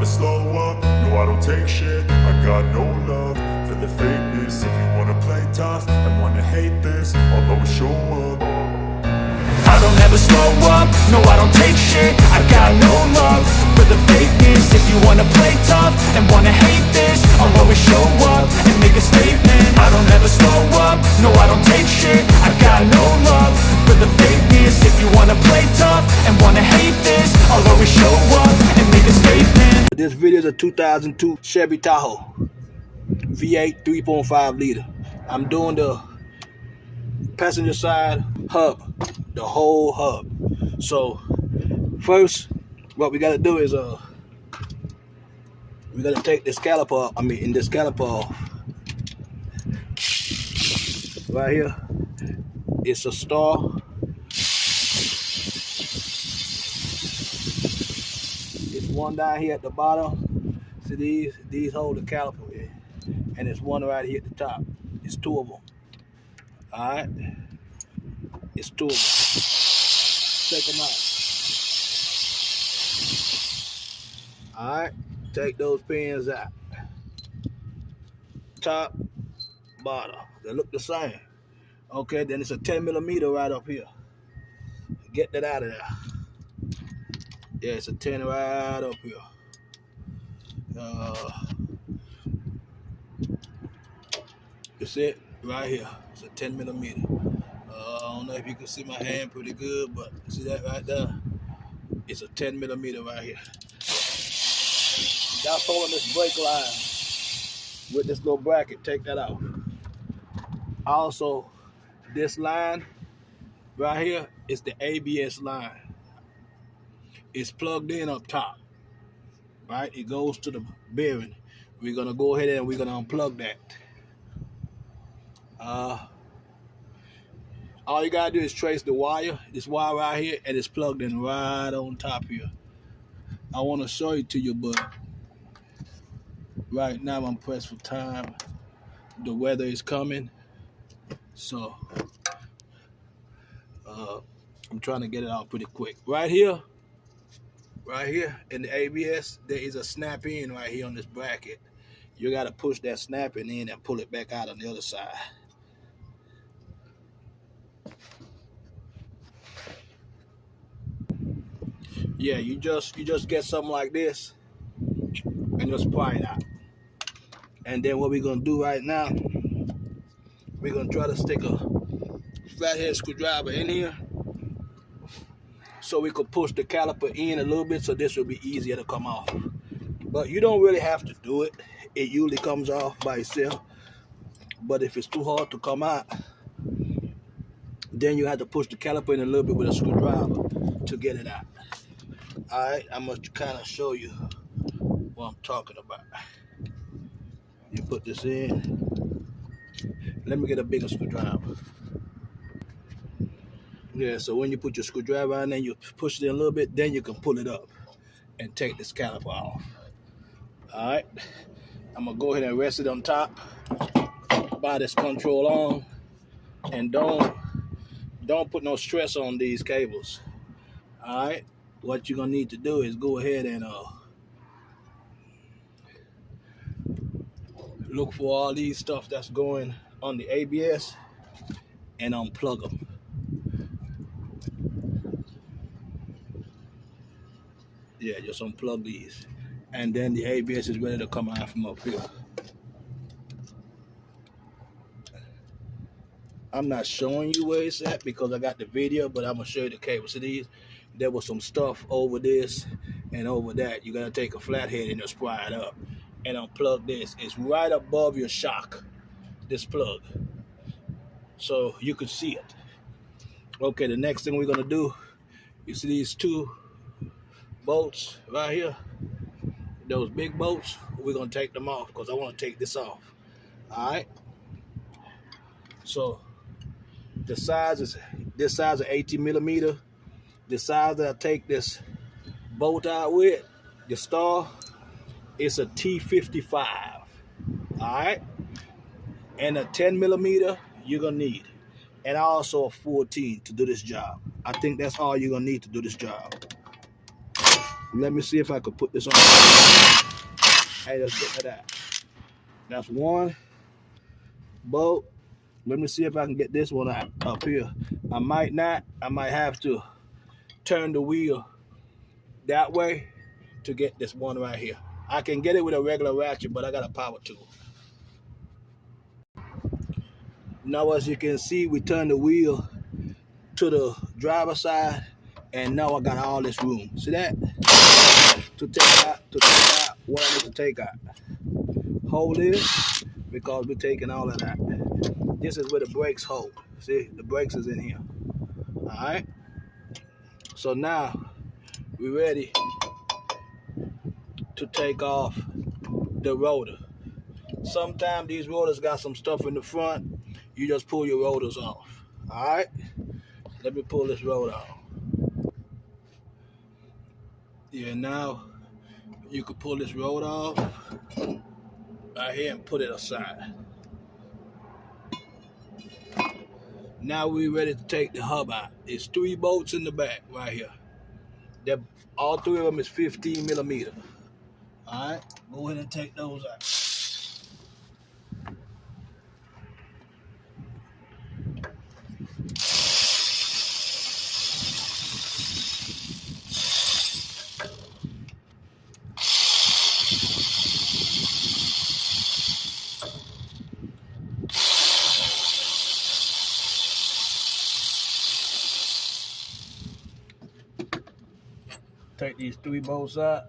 never slow up, no I don't take shit. I got no love for the fakeness. If you wanna play tough and wanna hate this, I'll always show up. I don't ever slow up, no I don't take shit. I got no love for the fakeness. If you wanna play tough and wanna hate this, I'll always show up and make a statement. I don't ever slow up, no I don't take shit. I got no love for the fakeness. If you wanna play tough and wanna hate this, I'll always show up and make a statement. This video is a 2002 Chevy Tahoe V8 3.5 liter. I'm doing the passenger side hub, the whole hub. So first, what we gotta do is we gotta take this caliper. This caliper off. Right here, it's a star. It's one down here at the bottom. See these hold the caliper in, and there's one right here at the top. It's two of them. All right, it's two of them. Take them out. All right, take those pins out. Top, bottom, they look the same. Okay, then it's a 10 millimeter right up here. Get that out of there. Yeah, it's a 10 right up here. That's it, right here. It's a 10 millimeter. I don't know if you can see my hand pretty good, but see that right there? It's a 10 millimeter right here. That's holding this brake line with this little bracket. Take that out. Also, this line right here is the ABS line. It's plugged in up top, right? It goes to the bearing. We're gonna go ahead and we're gonna unplug that. All you gotta do is trace the wire, this wire right here, and it's plugged in right on top here. I wanna show it to you, but right now I'm pressed for time. The weather is coming, so I'm trying to get it out pretty quick. Right here in the ABS, there is a snap in right here on this bracket. You gotta push that snapping in and pull it back out on the other side. Yeah, you just get something like this and just pry it out. And then what we're gonna do right now, we're gonna try to stick a flathead screwdriver in here so we could push the caliper in a little bit, so this will be easier to come off. But you don't really have to do it. It usually comes off by itself. But if it's too hard to come out, then you have to push the caliper in a little bit with a screwdriver to get it out. All right, I'm gonna kind of show you what I'm talking about. You put this in. Let me get a bigger screwdriver. Yeah, so when you put your screwdriver in, then you push it in a little bit, then you can pull it up and take this caliper off. All right, I'm gonna go ahead and rest it on top by this control on, and don't put no stress on these cables. All right, what you're gonna need to do is go ahead and look for all these stuff that's going on the ABS and unplug them. Yeah, just unplug these, and then the ABS is ready to come out from up here. I'm not showing you where it's at because I got the video, but I'm gonna show you the cable. See these? There was some stuff over this and over that. You gotta take a flathead and just pry it up and unplug this. It's right above your shock, this plug, so you can see it. Okay, the next thing we're gonna do, you see these two bolts right here, those big bolts, we're gonna take them off because I want to take this off. All right, so the size is this size of 18 millimeter. The size that I take this bolt out with, the star, it's a T55. All right, and a 10 millimeter you're gonna need, and also a 14 to do this job. I think that's all you're gonna need to do this job. Let me see if I could put this on. Hey, let's get to that. That's one bolt. Let me see if I can get this one out up here. I might not. I might have to turn the wheel that way to get this one right here. I can get it with a regular ratchet, but I got a power tool. Now, as you can see, we turn the wheel to the driver's side, and now I got all this room. See that? To take out what I need to take out. Hold this, because we're taking all of that. This is where the brakes hold. See, the brakes is in here. All right. So now we're ready to take off the rotor. Sometimes these rotors got some stuff in the front. You just pull your rotors off. All right. Let me pull this rotor off. Yeah, now you can pull this rotor off right here and put it aside. Now we're ready to take the hub out. There's 3 bolts in the back right here. All 3 of them is 15 millimeter. All right, go ahead and take those out. Take these 3 bolts out.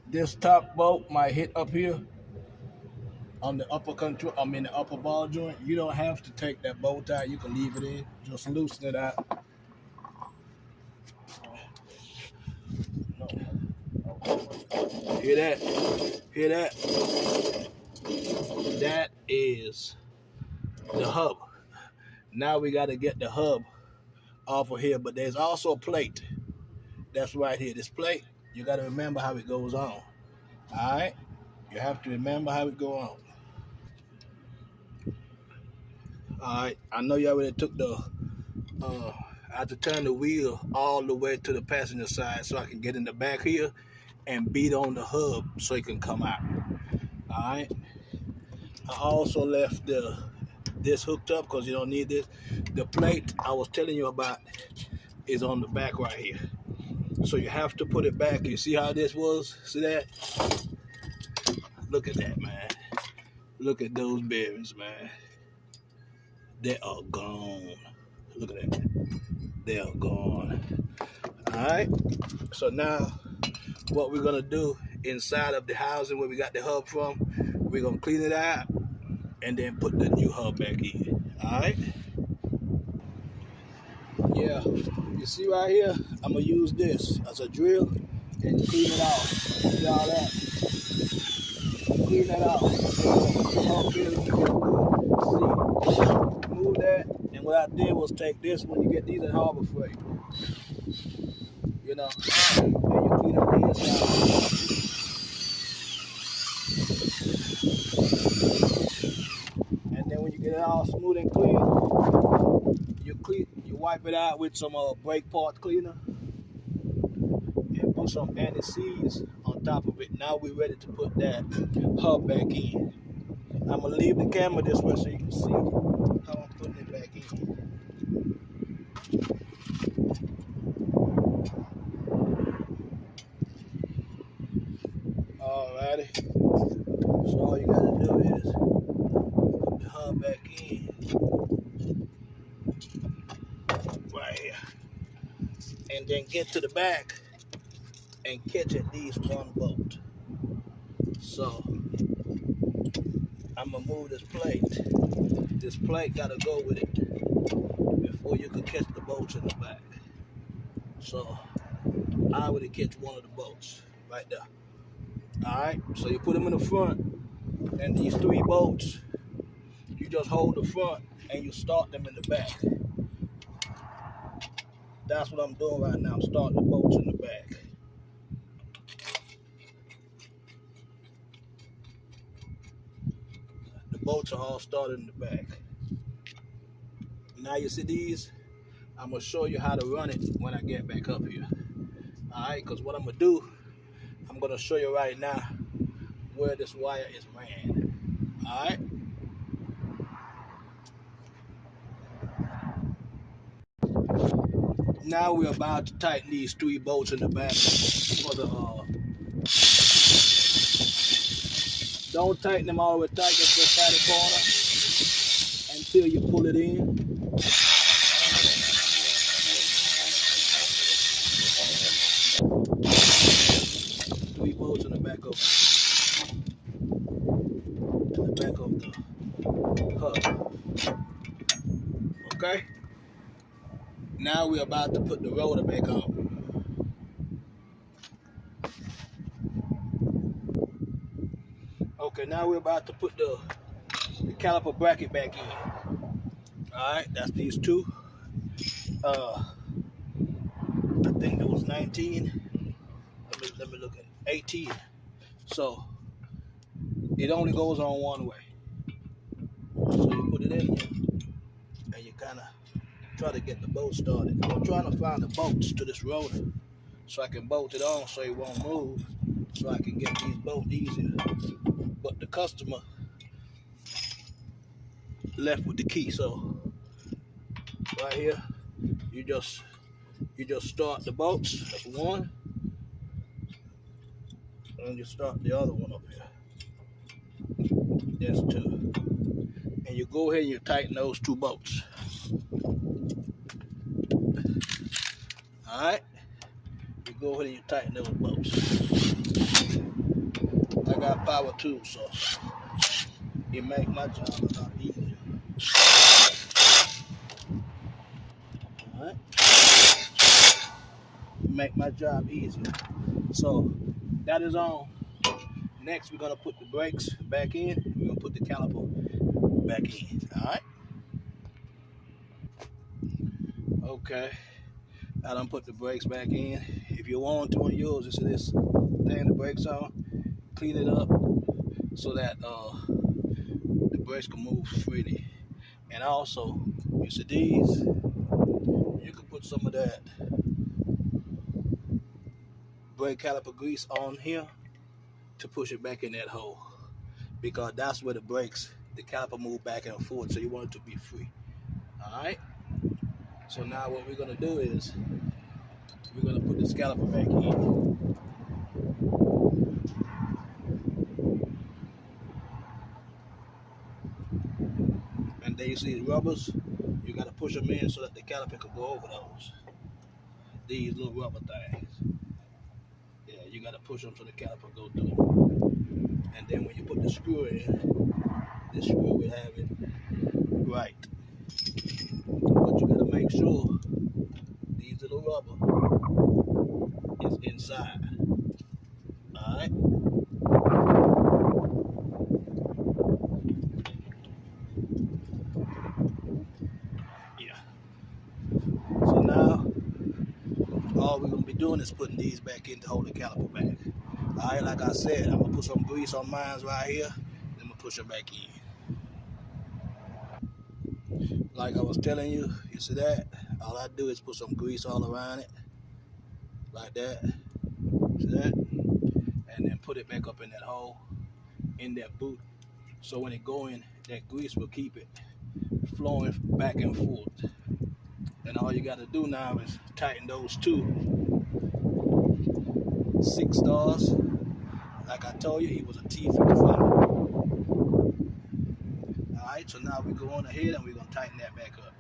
This top bolt might hit up here on the upper control. The upper ball joint. You don't have to take that bolt out. You can leave it in. Just loosen it out. Hear that? Hear that? That is the hub. Now we got to get the hub off of here. But there's also a plate that's right here. This plate, you got to remember how it goes on. All right? You have to remember how it goes on. All right, I know you already took I have to turn the wheel all the way to the passenger side so I can get in the back here and beat on the hub so it can come out. All right. I also left this hooked up because you don't need this. The plate I was telling you about is on the back right here. So you have to put it back. You see how this was? See that? Look at that, man. Look at those bearings, man. They are gone. Look at that. They are gone. All right. So now what we're going to do inside of the housing where we got the hub from, we're going to clean it out and then put the new hub back in. All right. Yeah. You see right here, I'm going to use this as a drill and clean it off. See all that? Clean that off. See, move that. And what I did was take this when you get these at Harbor Freight. You know, and you clean up the inside. And then when you get it all smooth and clean, you wipe it out with some brake part cleaner and put some anti-seize on top of it. Now we're ready to put that hub back in. I'm gonna leave the camera this way so you can see how I'm putting it back in. Alrighty. So all you gotta do is put the hub back in right here. And then get to the back and catch at least 1 bolt. So I'm gonna move this plate. This plate gotta go with it before you can catch the bolts in the back. So I would catch 1 of the bolts right there. Alright, so you put them in the front, and these 3 bolts, you just hold the front and you start them in the back. That's what I'm doing right now. I'm starting the bolts in the back. The bolts are all started in the back. Now you see these I'm gonna show you how to run it when I get back up here. All right, because what I'm gonna do, I'm gonna show you right now where this wire is ran. All right. Now we're about to tighten these 3 bolts in the back for the. Don't tighten them all the way tight, just go tight the corner until you pull it in. 3 bolts in the back of the hub. Okay. Now we're about to put the rotor back on. Okay, now we're about to put the caliper bracket back in. Alright, that's these 2. I think it was 19. Let me look at it. 18. So it only goes on one way. So you put it in here and you kind of try to get the bolt started. I'm trying to find the bolts to this rotor so I can bolt it on so it won't move, so I can get these bolts easier. But the customer left with the key, so right here you just start the bolts. That's 1, and you start the other one up here. That's 2, and you go ahead and you tighten those 2 bolts. All right, you go ahead and you tighten those bolts. I got power tools, so it makes my job a lot easier. All right, make my job easier. So that is on. Next, we're gonna put the brakes back in. We're gonna put the caliper back in. All right. Okay. I done put the brakes back in. If you want to on yours, it's this thing the brakes on. Clean it up so that the brakes can move freely. And also, you see these, you can put some of that brake caliper grease on here to push it back in that hole, because that's where the brakes, the caliper move back and forth, so you want it to be free. All right. So now what we're gonna do is we're gonna put this caliper back in. And then you see the rubbers, you gotta push them in so that the caliper can go over those. These little rubber things. Yeah, you gotta push them so the caliper go through. And then when you put the screw in, this screw will have it right. But you gotta make sure these little rubber is inside. Alright? Yeah. So now all we're gonna be doing is putting these back in to hold the caliper back. Alright, like I said, I'm gonna put some grease on mine right here, then I'm gonna push it back in. Like I was telling you, you see that? All I do is put some grease all around it, like that. See that? And then put it back up in that hole, in that boot. So when it go in, that grease will keep it flowing back and forth. And all you gotta do now is tighten those 2 6 stars. Like I told you, it was a T55. Alright, so now we go on ahead and we're gonna tighten that back up.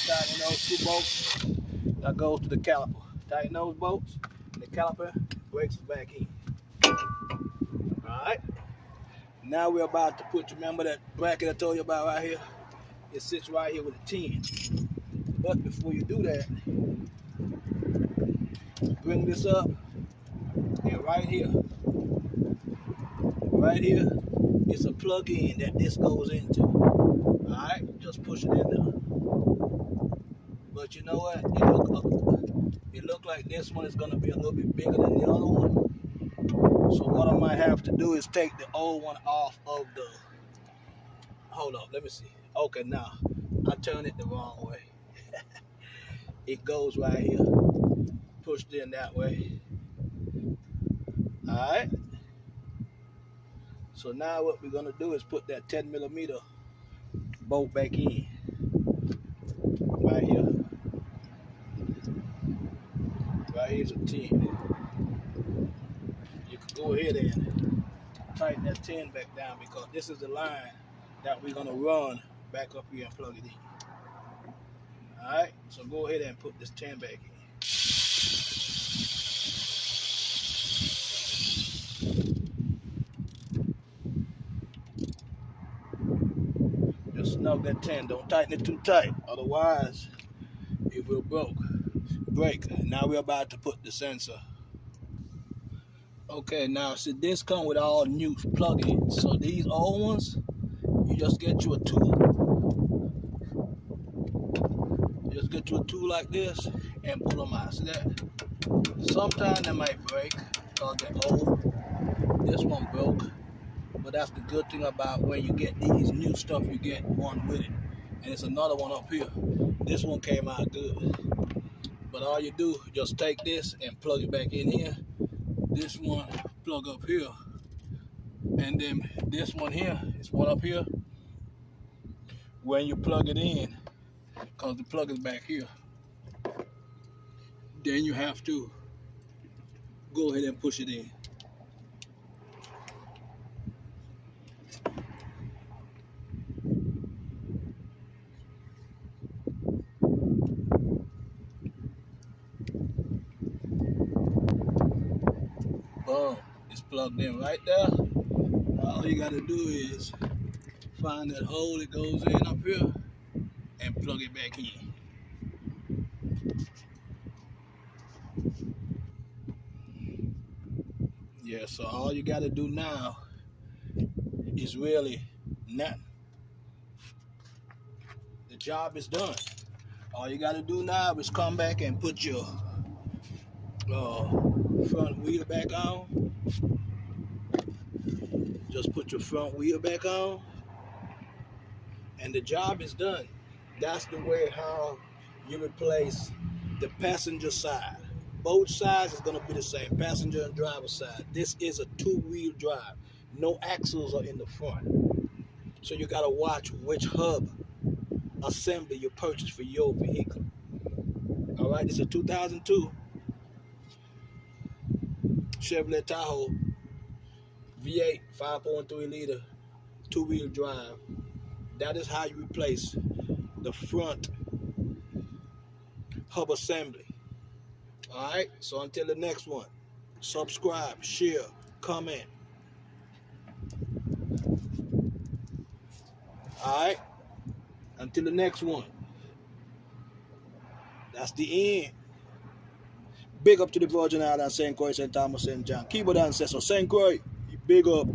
Tighten those 2 bolts, that goes to the caliper. Tighten those bolts, and the caliper brakes is back in. Alright. Now we're about to put, remember that bracket I told you about right here? It sits right here with a 10. But before you do that, bring this up, and right here is a plug-in that this goes into. Alright, just push it in there. But you know what? It look like this one is gonna be a little bit bigger than the other one. So what I might have to do is take the old one off of the. Hold up, let me see. Okay, now I turned it the wrong way. It goes right here, pushed in that way. All right. So now what we're gonna do is put that 10mm bolt back in right here. Right here's a 10. You can go ahead and tighten that 10 back down because this is the line that we're gonna run back up here and plug it in. All right. So go ahead and put this 10 back in. Just snug that 10. Don't tighten it too tight, otherwise it will break. Now we're about to put the sensor. Okay, now see this come with all new plugins. So these old ones, you just get you a tool. Just get you a tool like this and pull them out. See that? Sometimes they might break because they're old. This one broke. But that's the good thing about when you get these new stuff, you get one with it. And it's another one up here. This one came out good. But all you do, just take this and plug it back in here. This one plug up here. And then this one here, is one up here. When you plug it in, because the plug is back here, then you have to go ahead and push it in. Boom, it's plugged in right there. All you gotta do is find that hole that goes in up here and plug it back in. Yeah, so all you gotta do now is really nothing. The job is done. All you gotta do now is come back and put your front wheel back on. Just put your front wheel back on and the job is done. That's the way how you replace the passenger side. Both sides is gonna be the same, passenger and driver side. This is a two-wheel drive. No axles are in the front. So you gotta watch which hub assembly you purchase for your vehicle. All right, this is a 2002 Chevy Tahoe V8 5.3 liter two-wheel drive. That is how you replace the front hub assembly. All right, so until the next one, subscribe, share, comment. All right, until the next one. That's the end. Big up to the Virgin Islands, St. Croix, St. Thomas, St. John. Keyboard ancestor, St. Croix, big up.